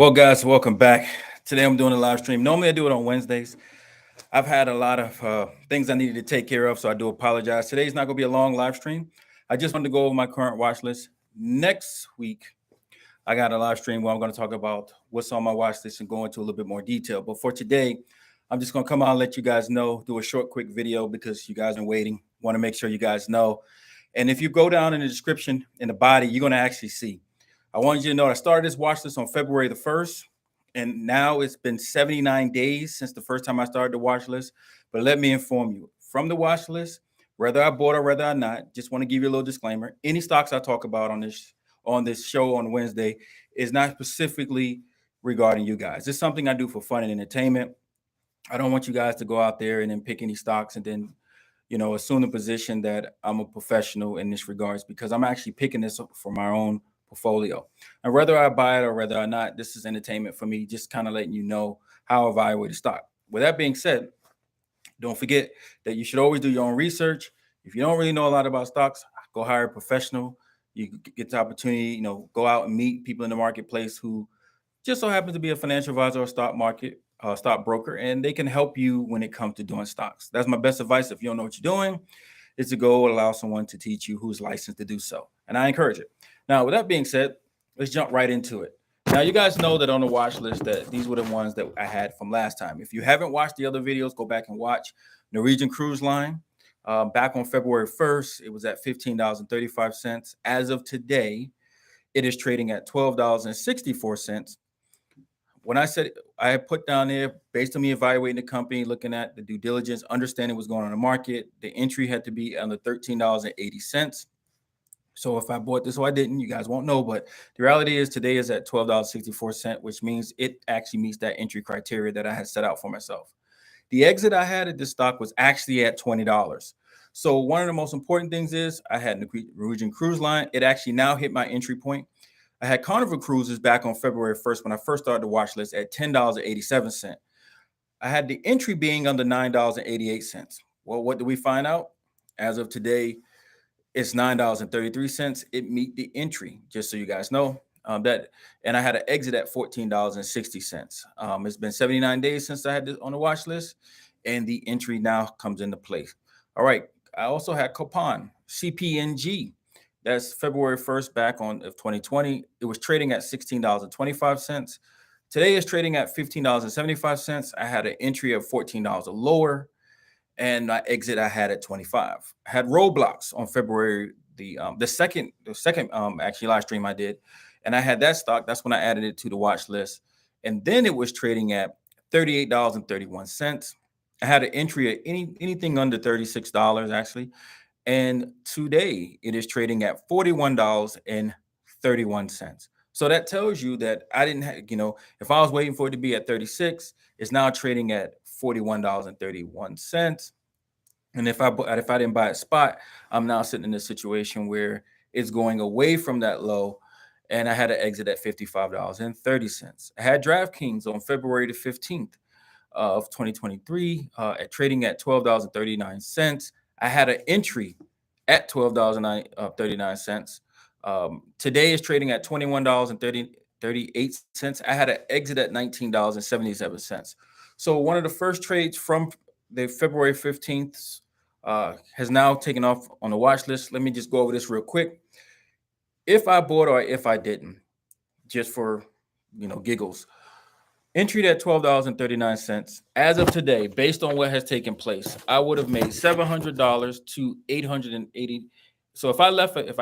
Well, guys, welcome back. Today I'm doing a live stream. Normally I do it on Wednesdays. I've had a lot of things I needed to take care of, so I do apologize. Today's not going to be a long live stream. I just wanted to go over my current watch list. Next week, I got a live stream where I'm going to talk about what's on my watch list and go into a little bit more detail. But for today, I'm just going to come out and let you guys know, do a short, quick video because you guys are waiting. Want to make sure you guys know. And if you go down in the description, in the body, you're going to actually see. I wanted you to know I started this watch list on February the 1st, and now it's been 79 days since the first time I started the watch list. But let me inform you, from the watch list, whether I bought or whether or not, just want to give you a little disclaimer. Any stocks I talk about on this show on Wednesday is not specifically regarding you guys. It's something I do for fun and entertainment. I don't want you guys to go out there and then pick any stocks and then, assume the position that I'm a professional in this regards, because I'm actually picking this up for my own portfolio. And whether I buy it or whether or not, this is entertainment for me, just kind of letting you know how I evaluate a stock. With that being said, don't forget that you should always do your own research. If you don't really know a lot about stocks, go hire a professional. You get the opportunity, go out and meet people in the marketplace who just so happen to be a financial advisor or stock broker, and they can help you when it comes to doing stocks. That's my best advice. If you don't know what you're doing, is to go allow someone to teach you who's licensed to do so. And I encourage it. Now, with that being said, let's jump right into it. Now, you guys know that on the watch list that these were the ones that I had from last time. If you haven't watched the other videos, go back and watch. Norwegian Cruise Line, back on February 1st, it was at $15.35. As of today, it is trading at $12.64. When I said I put down there, based on me evaluating the company, looking at the due diligence, understanding what's going on in the market, the entry had to be under $13.80. So if I bought this, or I didn't, you guys won't know. But the reality is today is at $12.64, which means it actually meets that entry criteria that I had set out for myself. The exit I had at this stock was actually at $20. So one of the most important things is I had Norwegian Cruise Line. It actually now hit my entry point. I had Carnival Cruises back on February 1st when I first started the watch list at $10.87. I had the entry being under $9.88. Well, what did we find out? As of today, it's $9.33. It meet the entry, just so you guys know that. And I had an exit at $14.60. It's been 79 days since I had this on the watch list, and the entry now comes into place. All right. I also had Coupon, CPNG. That's February 1st back of 2020. It was trading at $16.25. Today is trading at $15.75. I had an entry of $14 or lower, and my exit I had at 25. I had Roblox on February the second actually live stream I did, and I had that stock. That's when I added it to the watch list, and then it was trading at $38.31. I had an entry at anything under $36 actually. And today it is trading at $41.31. So that tells you that I didn't have, if I was waiting for it to be at 36, it's now trading at $41.31. And if I didn't buy a spot, I'm now sitting in a situation where it's going away from that low. And I had an exit at $55.30. I had DraftKings on February the 15th of 2023 at trading at $12.39. I had an entry at $12.39. Today is trading at $21.38. I had an exit at $19.77. So one of the first trades from the February 15th has now taken off on the watch list. Let me just go over this real quick. If I bought or if I didn't, just for giggles. Entry at $12.39. As of today, based on what has taken place, I would have made $700 to $880. So if I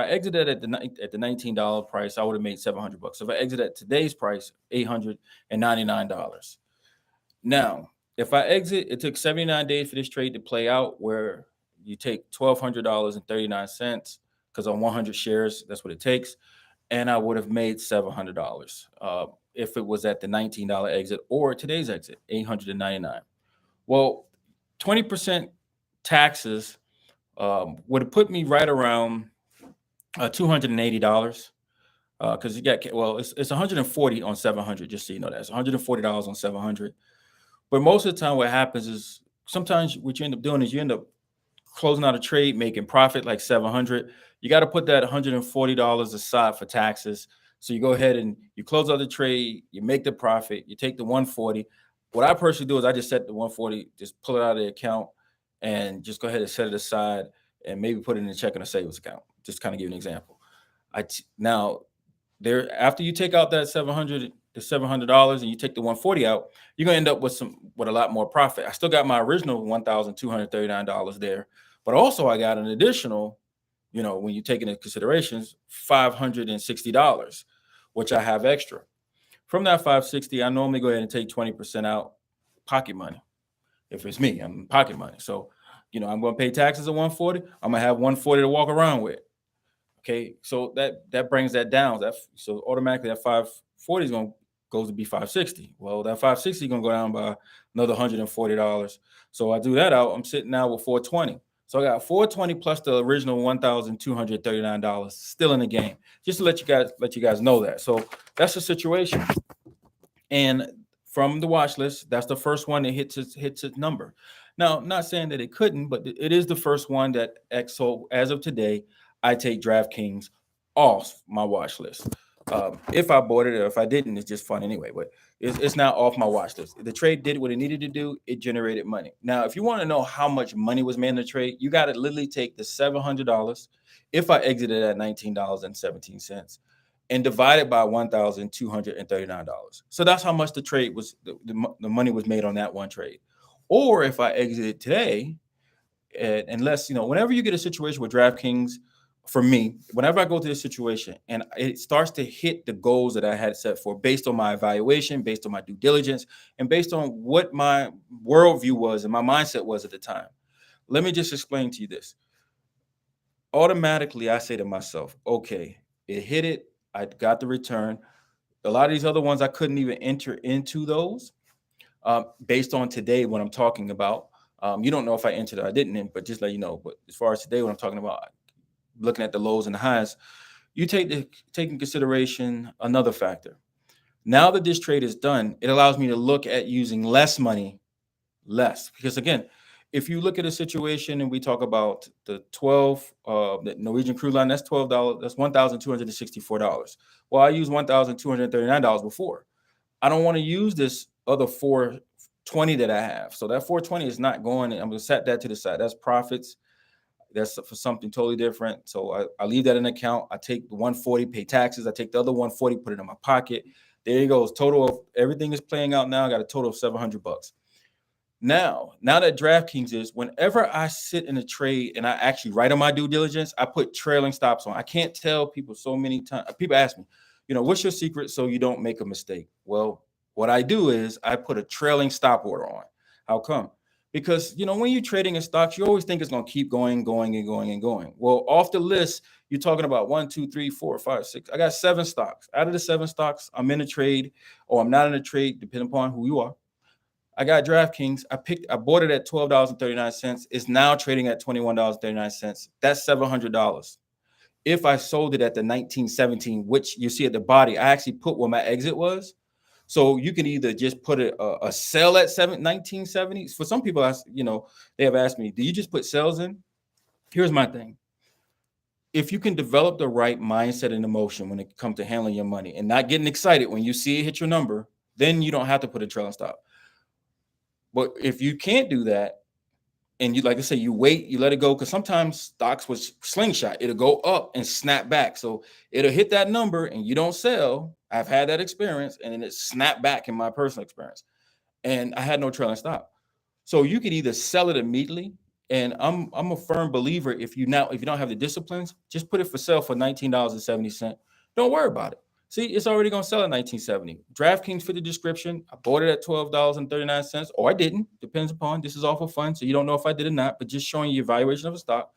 exited at the $19 price, I would have made $700. If I exited at today's price, $899. Now, if I exit, it took 79 days for this trade to play out, where you take $1,200.39 because on 100 shares, that's what it takes, and I would have made $700. If it was at the $19 exit or today's exit, $899. Well, 20% taxes would have put me right around $280. Because it's 140 on 700, just so you know that. It's $140 on 700. But most of the time what happens is sometimes what you end up doing is you end up closing out a trade, making profit like 700. You got to put that $140 aside for taxes. So you go ahead and you close out the trade, you make the profit, you take the 140. What I personally do is I just set the 140, just pull it out of the account and just go ahead and set it aside and maybe put it in a checking or savings account. Just kind of give you an example. Now there, after you take out that $700 and you take the 140 out, you're gonna end up with a lot more profit. I still got my original $1,239 there, but also I got an additional, when you take into considerations, $560, which I have extra. From that 560, I normally go ahead and take 20% out pocket money. If it's me, I'm pocket money. So, I'm going to pay taxes at 140. I'm going to have 140 to walk around with. Okay, so that brings that down. So automatically that 540 is going to goes to be 560. Well, that 560 is going to go down by another $140. So I do that out. I'm sitting now with 420. So I got 420 plus the original $1,239 still in the game. Just to let you guys know that. So that's the situation. And from the watch list, that's the first one that hits its number. Now, I'm not saying that it couldn't, but it is the first one that so as of today, I take DraftKings off my watch list. If I bought it or if I didn't, it's just fun anyway. But it's now off my watch list. The trade did what it needed to do. It generated money. Now, if you want to know how much money was made in the trade, you got to literally take the $700. If I exited at $19.17. And divided by $1,239. So that's how much the trade was, the money was made on that one trade. Or if I exited today, unless, whenever you get a situation with DraftKings, for me, whenever I go through this situation and it starts to hit the goals that I had set for based on my evaluation, based on my due diligence, and based on what my worldview was and my mindset was at the time. Let me just explain to you this. Automatically, I say to myself, okay, it hit it. I got the return. A lot of these other ones, I couldn't even enter into those based on today when I'm talking about. You don't know if I entered or I didn't, but just let you know. But as far as today, when I'm talking about looking at the lows and the highs, you take in consideration another factor. Now that this trade is done, it allows me to look at using less money, because again, if you look at a situation and we talk about the 12, the Norwegian cruise line, that's $12. That's $1,264. Well, I used $1,239 before. I don't want to use this other $420 that I have. So that $420 is not going. I'm going to set that to the side. That's profits. That's for something totally different. So I leave that in account. I take the 140, pay taxes. I take the other 140, put it in my pocket. There you go. Total of everything is playing out now. I got a total of $700. Now that DraftKings is, whenever I sit in a trade and I actually write on my due diligence, I put trailing stops on. I can't tell people so many times. People ask me, what's your secret so you don't make a mistake? Well, what I do is I put a trailing stop order on. How come? Because, when you're trading in stocks, you always think it's going to keep going. Well, off the list, you're talking about 1, 2, 3, 4, 5, 6. I got 7 stocks. Out of the 7 stocks, I'm in a trade or I'm not in a trade, depending upon who you are. I got DraftKings. I bought it at $12.39. It's now trading at $21.39. That's $700. If I sold it at the 1917, which you see at the body, I actually put where my exit was. So you can either just put a sell at 1970. For some people, they have asked me, do you just put sells in? Here's my thing. If you can develop the right mindset and emotion when it comes to handling your money and not getting excited when you see it hit your number, then you don't have to put a trailing stop. But if you can't do that, and you, like I say, you wait, you let it go, because sometimes stocks with slingshot, it'll go up and snap back. So it'll hit that number and you don't sell. I've had that experience, and then it snapped back in my personal experience. And I had no trailing stop. So you could either sell it immediately. And I'm a firm believer, if you don't have the disciplines, just put it for sale for $19.70. Don't worry about it. See, it's already going to sell at $19.70. DraftKings fit the description. I bought it at $12.39, or I didn't. Depends upon. This is all for fun, so you don't know if I did or not, but just showing you evaluation of a stock.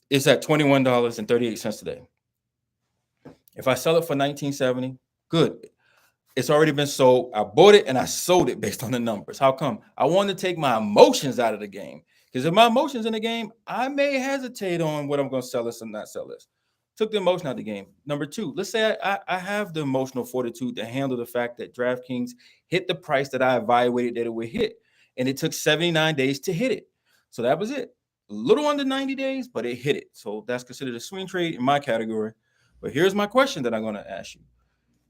It's at $21.38 today. If I sell it for $19.70, good. It's already been sold. I bought it and I sold it based on the numbers. How come? I want to take my emotions out of the game, because if my emotions in the game, I may hesitate on what I'm going to sell this and not sell this. Took the emotion out of the game. Number 2, let's say I have the emotional fortitude to handle the fact that DraftKings hit the price that I evaluated that it would hit. And it took 79 days to hit it. So that was it. A little under 90 days, but it hit it. So that's considered a swing trade in my category. But here's my question that I'm going to ask you.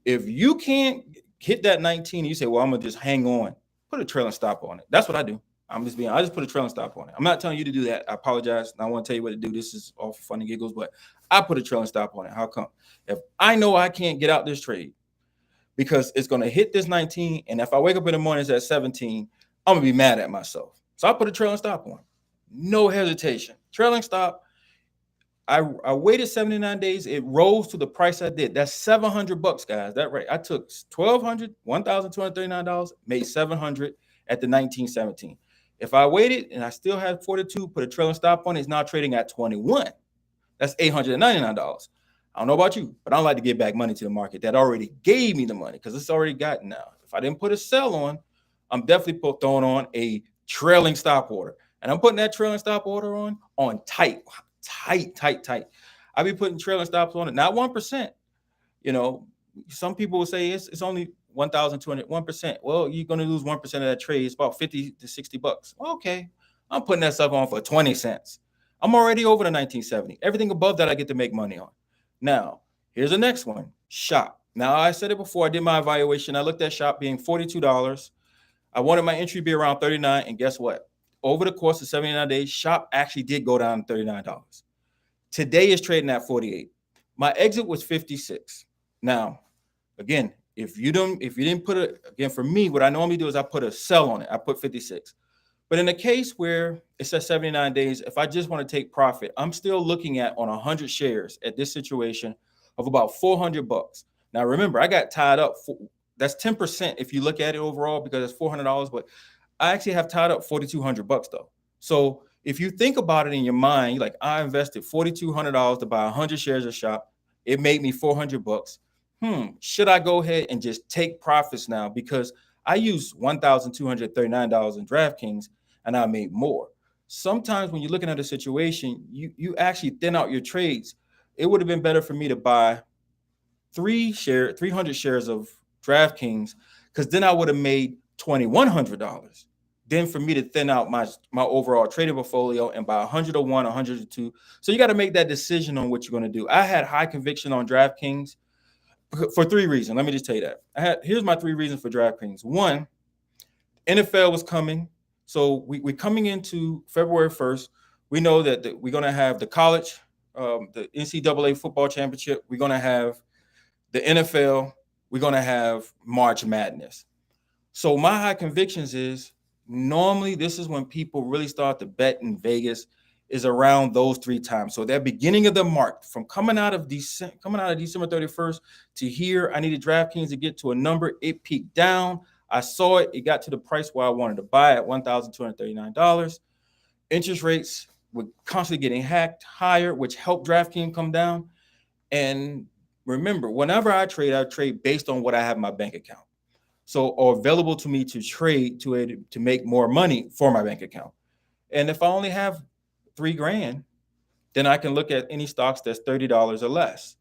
If you can't hit that 19, you say, well, I'm going to just hang on, put a trailing stop on it. That's what I do. I just put a trailing stop on it. I'm not telling you to do that. I apologize. I want to tell you what to do. This is all for fun and giggles, but I put a trailing stop on it. How come? If I know I can't get out this trade because it's going to hit this 19, and if I wake up in the morning it's at 17, I'm going to be mad at myself. So I put a trailing stop on. No hesitation. Trailing stop. I waited 79 days. It rose to the price I did. That's $700, guys. That right. I took $1,239, made $700 at the 1917. If I waited and I still had 42, put a trailing stop on it, it's now trading at 21. That's $899. I don't know about you, but I don't like to give back money to the market that already gave me the money because it's already gotten now. If I didn't put a sell on, I'm definitely throwing on a trailing stop order. And I'm putting that trailing stop order on tight. I be putting trailing stops on it, not 1%. Some people will say it's only 1,200, 1%. Well, you're going to lose 1% of that trade. It's about 50 to $60. Okay. I'm putting that stuff on for 20 cents. I'm already over the 1970. Everything above that, I get to make money on. Now, here's the next one, Shop. Now, I said it before. I did my evaluation. I looked at Shop being $42. I wanted my entry to be around $39. And guess what? Over the course of 79 days, Shop actually did go down to $39. Today is trading at 48. My exit was 56. Now, again, if you didn't put it, again, for me, what I normally do is I put a sell on it. I put 56. But in a case where it's at 79 days, if I just want to take profit, I'm still looking at on 100 shares at this situation of about $400. Now, remember, I got tied up. That's 10% if you look at it overall because it's $400, but I actually have tied up $4,200 though. So if you think about it in your mind, like I invested $4,200 to buy 100 shares of Shop. It made me $400. Should I go ahead and just take profits now? Because I used $1,239 in DraftKings and I made more. Sometimes when you're looking at a situation, you actually thin out your trades. It would have been better for me to buy 300 shares of DraftKings because then I would have made $2,100. Then for me to thin out my overall trading portfolio and buy 101, 102. So you got to make that decision on what you're going to do. I had high conviction on DraftKings for 3 reasons. Let me just tell you that. Here's my 3 reasons for DraftKings. 1, NFL was coming. So we're coming into February 1st. We know that we're going to have the college, the NCAA football championship. We're going to have the NFL. We're going to have March Madness. So my high convictions is normally this is when people really start to bet in Vegas is around those 3 times. So that beginning of the mark from coming out of December 31st to here, I needed DraftKings to get to a number. It peaked down. I saw it. It got to the price where I wanted to buy at $1,239. Interest rates were constantly getting hacked higher, which helped DraftKings come down. And remember, whenever I trade based on what I have in my bank account. So, or available to me to trade to make more money for my bank account. And if I only have $3,000, then I can look at any stocks that's $30 or less.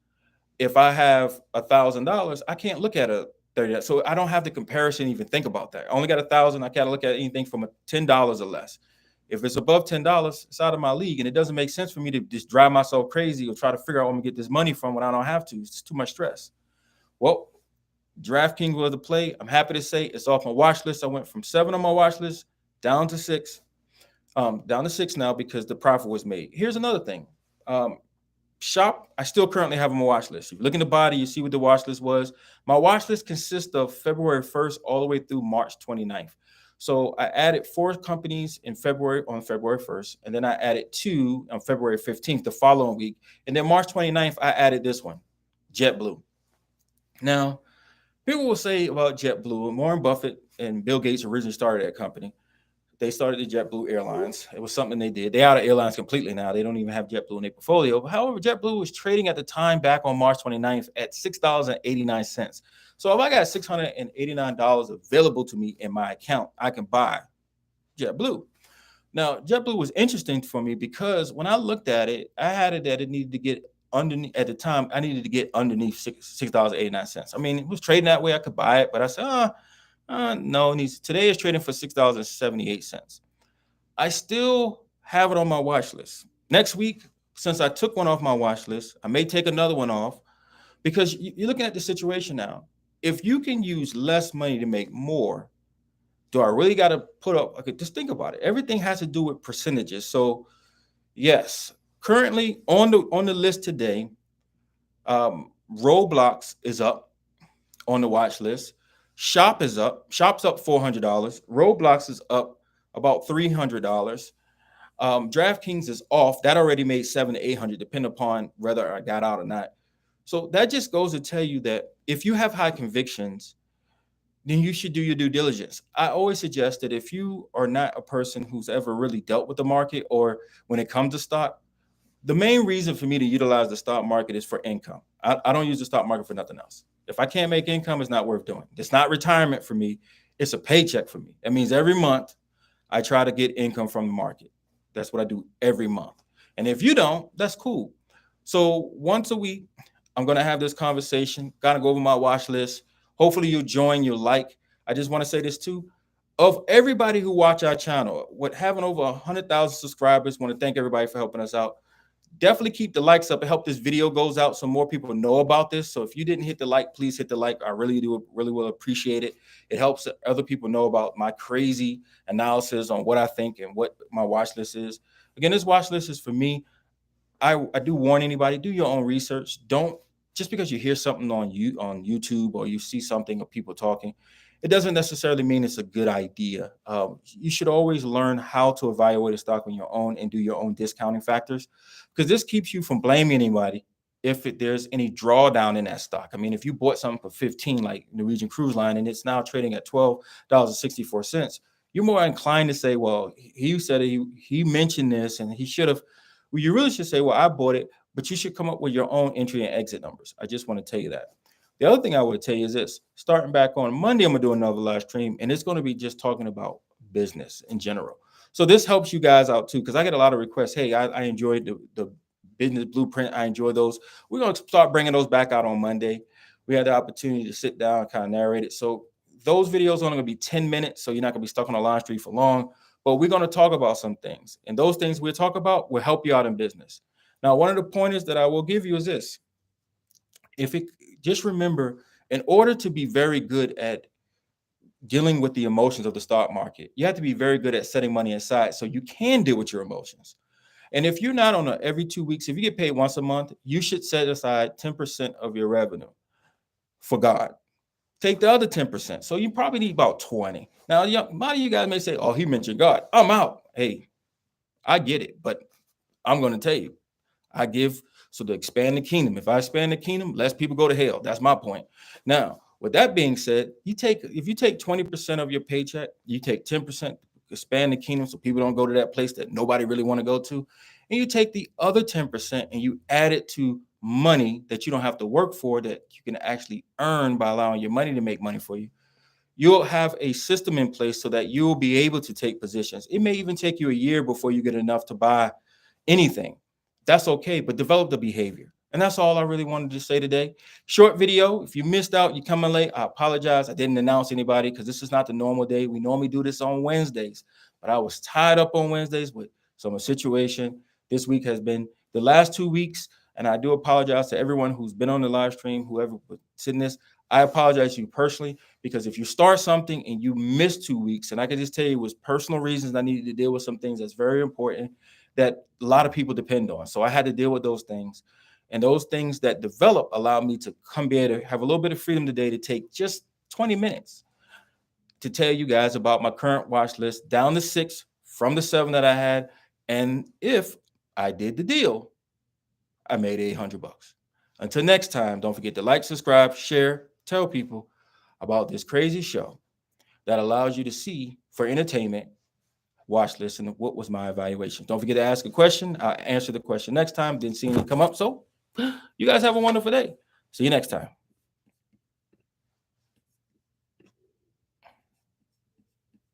If I have $1,000, I can't look at a $30. So I don't have the comparison, even think about that. I only got $1,000. I can't look at anything from $10 or less. If it's above $10, it's out of my league. And it doesn't make sense for me to just drive myself crazy or try to figure out where I'm gonna get this money from when I don't have to. It's too much stress. Well, DraftKings was the play. I'm happy to say it's off my watch list. I went from 7 on my watch list down to 6. Down to 6 now because the profit was made. Here's another thing. Shop, I still currently have on my watch list. If you look in the body, you see what the watch list was. My watch list consists of February 1st all the way through March 29th. So I added 4 companies on February 1st, and then I added 2 on February 15th, the following week. And then March 29th, I added this one, JetBlue. Now, people will say about JetBlue, Warren Buffett and Bill Gates originally started that company. They started the JetBlue Airlines. It was something they did. They're out of airlines completely now. They don't even have JetBlue in their portfolio. However, JetBlue was trading at the time back on March 29th at $6.89. So if I got $689 available to me in my account, I can buy JetBlue. Now, JetBlue was interesting for me because when I looked at it, I had it that it needed to get underneath at the time. I needed to get underneath $6.89. I mean, it was trading that way. I could buy it, but I said, no, today is trading for $6.78. I still have it on my watch list. Next week, since I took one off my watch list, I may take another one off. because you're looking at the situation now. If you can use less money to make more, do I really got to put up? Okay, just think about it. Everything has to do with percentages. So yes, currently on the list today, Roblox is up on the watch list. Shop's up $400. Roblox is up about $300. DraftKings is off. That already made 700 to 800, depending upon whether I got out or not. So that just goes to tell you that if you have high convictions, then you should do your due diligence. I always suggest that if you are not a person who's ever really dealt with the market, or when it comes to stock, the main reason for me to utilize the stock market is for income. I don't use the stock market for nothing else. If I can't make income, it's not worth doing. It's not retirement for me. It's a paycheck for me. That means every month I try to get income from the market. That's what I do every month. And if you don't, that's cool. So once a week, I'm going to have this conversation, kind of go over my watch list. Hopefully you'll join, you'll like. I just want to say this too. Of everybody who watch our channel, with having over 100,000 subscribers, want to thank everybody for helping us out. Definitely keep the likes up and help this video goes out so more people know about this. So if you didn't hit the like, please hit the like. I really will appreciate it. It helps other people know about my crazy analysis on what I think and what my watch list is. Again, this watch list is for me. I do warn anybody, do your own research. Don't, just because you hear something on YouTube or you see something of people talking, it doesn't necessarily mean it's a good idea. You should always learn how to evaluate a stock on your own and do your own discounting factors, because this keeps you from blaming anybody if there's any drawdown in that stock. I mean, if you bought something for 15, like Norwegian Cruise Line, and it's now trading at $12.64, you're more inclined to say, well, he said he mentioned this and he should have. Well, you really should say, well, I bought it, but you should come up with your own entry and exit numbers. I just want to tell you that. The other thing I would tell you is this: starting back on Monday, I'm going to do another live stream, and it's going to be just talking about business in general. So this helps you guys out too, because I get a lot of requests. Hey, I enjoyed the business blueprint. I enjoy those. We're going to start bringing those back out on Monday. We had the opportunity to sit down and kind of narrate it. So those videos are only going to be 10 minutes, so you're not going to be stuck on a live stream for long. But we're going to talk about some things, and those things we'll talk about will help you out in business. Now, one of the pointers that I will give you is this: just remember, in order to be very good at dealing with the emotions of the stock market, you have to be very good at setting money aside so you can deal with your emotions. And if you're not on a every 2 weeks, if you get paid once a month, you should set aside 10% of your revenue for God. Take the other 10%. So you probably need about 20. Now, a lot of you guys may say, oh, he mentioned God, I'm out. Hey, I get it, but I'm going to tell you, I give so to expand the kingdom. If I expand the kingdom, less people go to hell. That's my point. Now, with that being said, if you take 20% of your paycheck, you take 10%, expand the kingdom so people don't go to that place that nobody really want to go to, and you take the other 10% and you add it to money that you don't have to work for, that you can actually earn by allowing your money to make money for you. You'll have a system in place so that you'll be able to take positions. It may even take you a year before you get enough to buy anything. That's okay, but develop the behavior. And that's all I really wanted to say today. Short video. If you missed out, you coming late, I apologize. I didn't announce anybody because this is not the normal day. We normally do this on Wednesdays, but I was tied up on Wednesdays with some situation. This week has been the last 2 weeks, and I do apologize to everyone who's been on the live stream, whoever was sitting this. I apologize to you personally, because if you start something and you miss 2 weeks, and I can just tell you it was personal reasons, I needed to deal with some things that's very important that a lot of people depend on. So I had to deal with those things. And those things that develop allowed me to be able to have a little bit of freedom today to take just 20 minutes to tell you guys about my current watch list, down to 6 from the 7 that I had. And if I did the deal, I made $800. Until next time, don't forget to like, subscribe, share, tell people about this crazy show that allows you to see for entertainment watch list and what was my evaluation. Don't forget to ask a question. I'll answer the question next time. Didn't see any come up. So you guys have a wonderful day. See you next time.